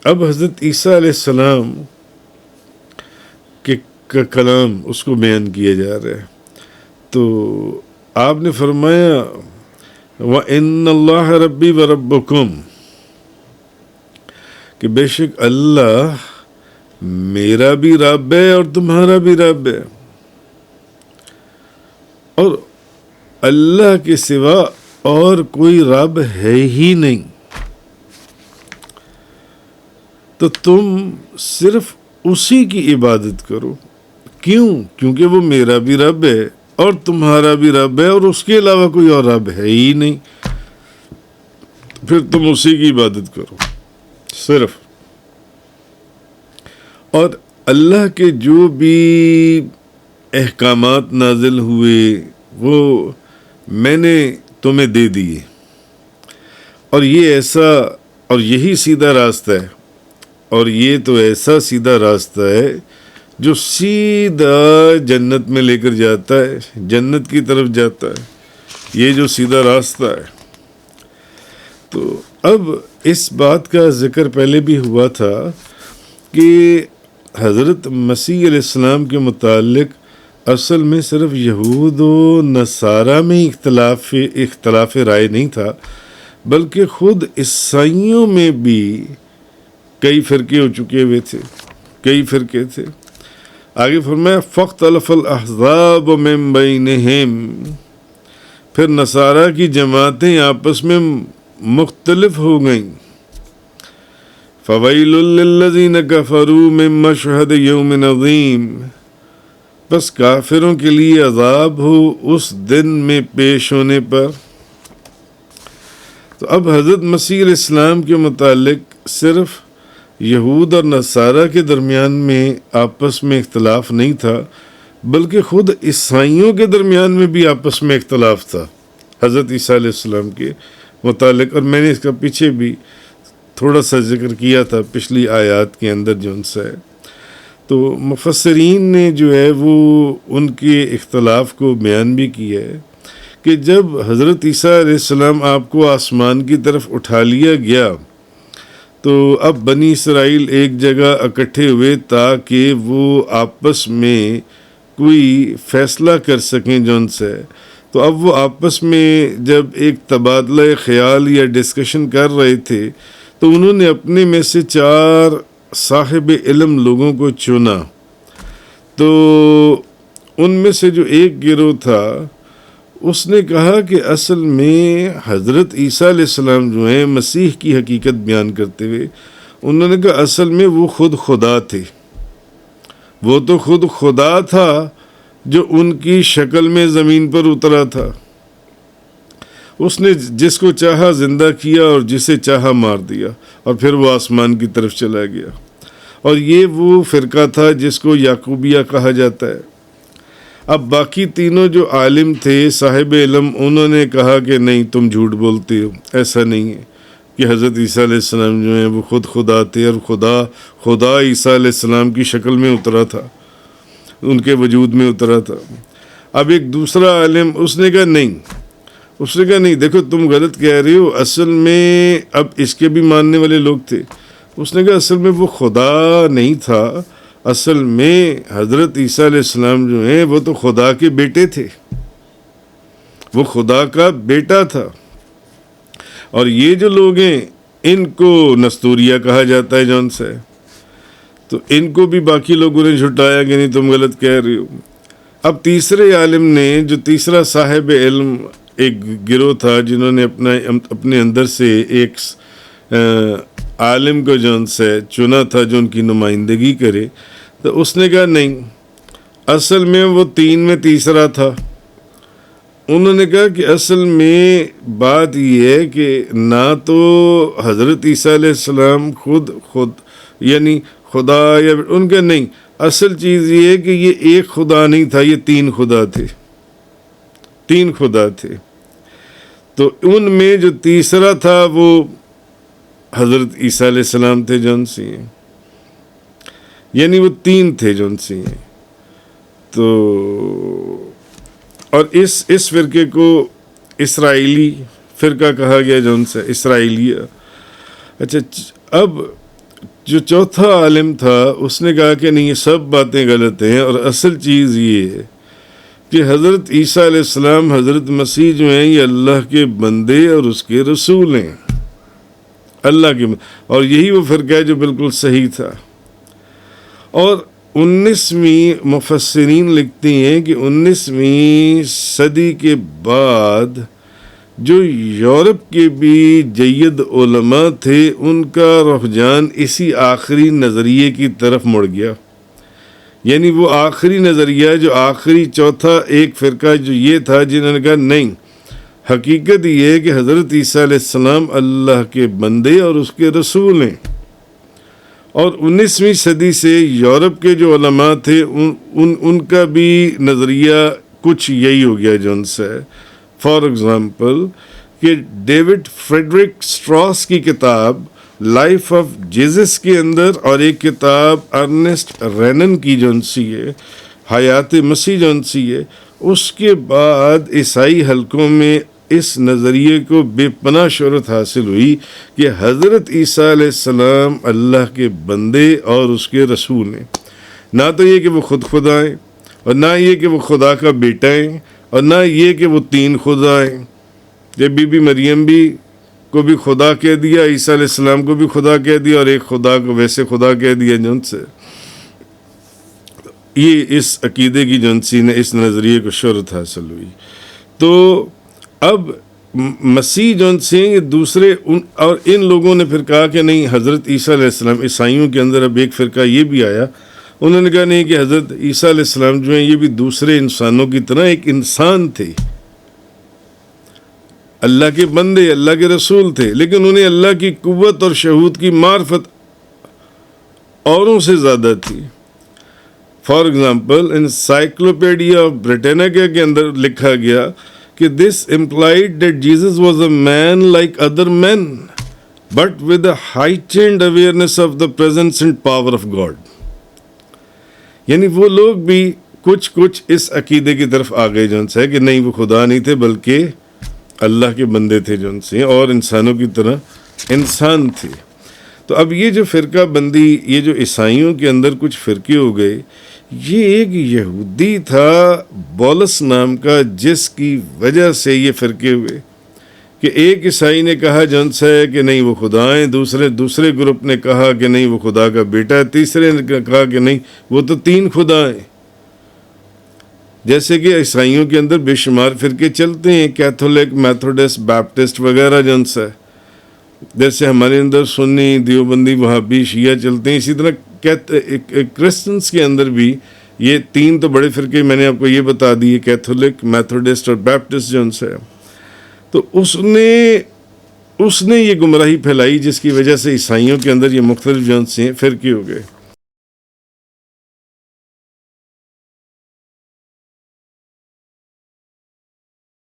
اب حضرت عیسیٰ علیہ السلام کا کلام اس کو بیان کیا جا رہا ہے، تو آپ نے فرمایا وَإِنَّ اللَّهَ رَبِّي وَرَبُّكُمْ، کہ بے شک اللہ میرا بھی رب ہے اور تمہارا بھی رب ہے، اور اللہ کے سوا اور کوئی رب ہے ہی نہیں، تو تم صرف اسی کی عبادت کرو۔ کیوں؟ کیونکہ وہ میرا بھی رب ہے اور تمہارا بھی رب ہے، اور اس کے علاوہ کوئی اور رب ہے ہی نہیں، پھر تم اسی کی عبادت کرو صرف۔ اور اللہ کے جو بھی احکامات نازل ہوئے وہ میں نے تمہیں دے دیے، اور یہ ایسا اور یہی سیدھا راستہ ہے، اور یہ تو ایسا سیدھا راستہ ہے جو سیدھا جنت میں لے کر جاتا ہے، جنت کی طرف جاتا ہے، یہ جو سیدھا راستہ ہے۔ تو اب اس بات کا ذکر پہلے بھی ہوا تھا کہ حضرت مسیح علیہ السلام کے متعلق اصل میں صرف یہود و نصارہ میں اختلاف رائے نہیں تھا، بلکہ خود عیسائیوں میں بھی کئی فرقے ہو چکے ہوئے تھے، کئی فرقے تھے۔ آگے فرمایا فاختلف الاحزاب من بینہم، پھر نصارہ کی جماعتیں آپس میں مختلف ہو گئیں۔ فویل للذین کفروا من مشہد یوم عظیم، بس کافروں کے لیے عذاب ہو اس دن میں پیش ہونے پر۔ تو اب حضرت مسیح علیہ السلام کے متعلق صرف یہود اور نصارہ کے درمیان میں آپس میں اختلاف نہیں تھا، بلکہ خود عیسائیوں کے درمیان میں بھی آپس میں اختلاف تھا حضرت عیسیٰ علیہ السلام کے متعلق، اور میں نے اس کا پیچھے بھی تھوڑا سا ذکر کیا تھا پچھلی آیات کے اندر جو ان سے ہے۔ تو مفسرین نے جو ہے وہ ان کے اختلاف کو بیان بھی کیا ہے کہ جب حضرت عیسیٰ علیہ السلام آپ کو آسمان کی طرف اٹھا لیا گیا تو اب بنی اسرائیل ایک جگہ اکٹھے ہوئے تاکہ وہ آپس میں کوئی فیصلہ کر سکیں جون سے۔ تو اب وہ آپس میں جب ایک تبادلہ خیال یا ڈسکشن کر رہے تھے تو انہوں نے اپنے میں سے 4 صاحب علم لوگوں کو چنا، تو ان میں سے جو ایک گروہ تھا اس نے کہا کہ اصل میں حضرت عیسیٰ علیہ السلام جو ہیں مسیح کی حقیقت بیان کرتے ہوئے انہوں نے کہا اصل میں وہ خود خدا تھے، وہ تو خود خدا تھا جو ان کی شکل میں زمین پر اترا تھا، اس نے جس کو چاہا زندہ کیا اور جسے چاہا مار دیا، اور پھر وہ آسمان کی طرف چلا گیا۔ اور یہ وہ فرقہ تھا جس کو یعقوبیہ کہا جاتا ہے۔ اب باقی تینوں جو عالم تھے صاحب علم، انہوں نے کہا کہ نہیں تم جھوٹ بولتے ہو، ایسا نہیں ہے کہ حضرت عیسیٰ علیہ السلام جو ہیں وہ خود خدا تھے، اور خدا عیسیٰ علیہ السلام کی شکل میں اترا تھا، ان کے وجود میں اترا تھا۔ اب ایک دوسرا عالم اس نے کہا نہیں، دیکھو تم غلط کہہ رہے ہو، اصل میں اب اس کے بھی ماننے والے لوگ تھے، اس نے کہا اصل میں وہ خدا نہیں تھا، اصل میں حضرت عیسیٰ علیہ السلام جو ہیں وہ تو خدا کے بیٹے تھے، وہ خدا کا بیٹا تھا۔ اور یہ جو لوگ ہیں ان کو نستوریہ کہا جاتا ہے جون سے، تو ان کو بھی باقی لوگوں نے جھٹایا کہ نہیں تم غلط کہہ رہے ہو۔ اب تیسرے عالم نے، جو تیسرا صاحب علم ایک گروہ تھا جنہوں نے اپنے اندر سے ایک عالم کو جون سے چنا تھا جو ان کی نمائندگی کرے، تو اس نے کہا نہیں، اصل میں وہ 3 میں تیسرا تھا۔ انہوں نے کہا کہ اصل میں بات یہ ہے کہ نہ تو حضرت عیسیٰ علیہ السلام خود یعنی خدا، یا ان کا نہیں، اصل چیز یہ ہے کہ یہ ایک خدا نہیں تھا، یہ 3 خدا تھے، 3 خدا تھے۔ تو ان میں جو تیسرا تھا وہ حضرت عیسیٰ علیہ السلام تھے جون سی ہیں، یعنی وہ 3 تھے جون سی ہیں۔ تو اور اس فرقے کو اسرائیلی فرقہ کہا گیا جون سے، اسرائیلیہ۔ اچھا، اب جو چوتھا عالم تھا اس نے کہا کہ نہیں، یہ سب باتیں غلط ہیں، اور اصل چیز یہ ہے کہ حضرت عیسیٰ علیہ السلام، حضرت مسیح جو ہیں، یہ اللہ کے بندے اور اس کے رسول ہیں، اللہ کے، اور یہی وہ فرقہ ہے جو بالکل صحیح تھا۔ اور 19ویں مفسرین لکھتی ہیں کہ 19ویں صدی کے بعد جو یورپ کے بھی جید علماء تھے، ان کا رجحان اسی آخری نظریے کی طرف مڑ گیا، یعنی وہ آخری نظریہ جو آخری چوتھا ایک فرقہ جو یہ تھا، جنہوں نے کہا نہیں، حقیقت یہ ہے کہ حضرت عیسیٰ علیہ السلام اللہ کے بندے اور اس کے رسول ہیں۔ اور 19ویں صدی سے یورپ کے جو علماء تھے ان کا بھی نظریہ کچھ یہی ہو گیا جو ان سے، فار ایگزامپل کہ ڈیوڈ فریڈرک سٹراس کی کتاب لائف آف جیزس کے اندر، اور ایک کتاب ارنسٹ رینن کی جو ان سی ہے، حیات مسیح جو ان سی ہے، اس کے بعد عیسائی حلقوں میں اس نظریے کو بے پناہ شہرت حاصل ہوئی کہ حضرت عیسیٰ علیہ السلام اللہ کے بندے اور اس کے رسول ہیں۔ نہ تو یہ کہ وہ خود خدا ہیں، اور نہ یہ کہ وہ خدا کا بیٹا ہیں، اور نہ یہ کہ وہ تین خدا ہیں۔ یہ بی بی مریم بھی کو بھی خدا کہہ دیا، عیسیٰ علیہ السلام کو بھی خدا کہہ دیا، اور ایک خدا کو ویسے خدا کہہ دیا جن سے۔ یہ اس عقیدے کی جنسی نے اس نظریے کو شہرت حاصل ہوئی۔ تو اب مسیح جون سے یہ دوسرے اور ان لوگوں نے پھر کہا کہ نہیں، حضرت عیسیٰ علیہ السلام، عیسائیوں کے اندر اب ایک فرقہ یہ بھی آیا، انہوں نے کہا نہیں کہ حضرت عیسیٰ علیہ السلام جو ہیں یہ بھی دوسرے انسانوں کی طرح ایک انسان تھے، اللہ کے بندے، اللہ کے رسول تھے، لیکن انہیں اللہ کی قوت اور شہود کی معرفت اوروں سے زیادہ تھی۔ فار ایگزامپل انسائکلوپیڈیا آف بریٹینیکا کے اندر لکھا گیا کہ this implied that Jesus was a man like other men, but with a heightened awareness of the presence and power of God. یعنی وہ لوگ بھی کچھ اس عقیدے کی طرف آ گئے جو ان سے کہ نہیں، وہ خدا نہیں تھے بلکہ اللہ کے بندے تھے جو ان سے، اور انسانوں کی طرح انسان تھے۔ تو اب یہ جو فرقہ بندی، یہ جو عیسائیوں کے اندر کچھ فرقے ہو گئے، یہ ایک یہودی تھا بولس نام کا، جس کی وجہ سے یہ فرقے ہوئے کہ ایک عیسائی نے کہا جن سے کہ نہیں وہ خدا ہیں، دوسرے گروپ نے کہا کہ نہیں وہ خدا کا بیٹا ہے، تیسرے نے کہا کہ نہیں وہ تو تین خدا ہیں۔ جیسے کہ عیسائیوں کے اندر بے شمار فرقے چلتے ہیں، کیتھولک، میتھوڈسٹ، بیپٹسٹ وغیرہ جن سے، جیسے ہمارے اندر سنی، دیوبندی، وہابی، شیعہ چلتے ہیں، اسی طرح کرسچنس کے اندر بھی یہ تین تو بڑے فرقے میں نے آپ کو یہ بتا دیے، کیتھولک، میتھوڈسٹ اور بیپٹسٹ جو ان سے۔ تو اس نے یہ گمراہی پھیلائی جس کی وجہ سے عیسائیوں کے اندر یہ مختلف جنس ہیں فرقے ہو گئے۔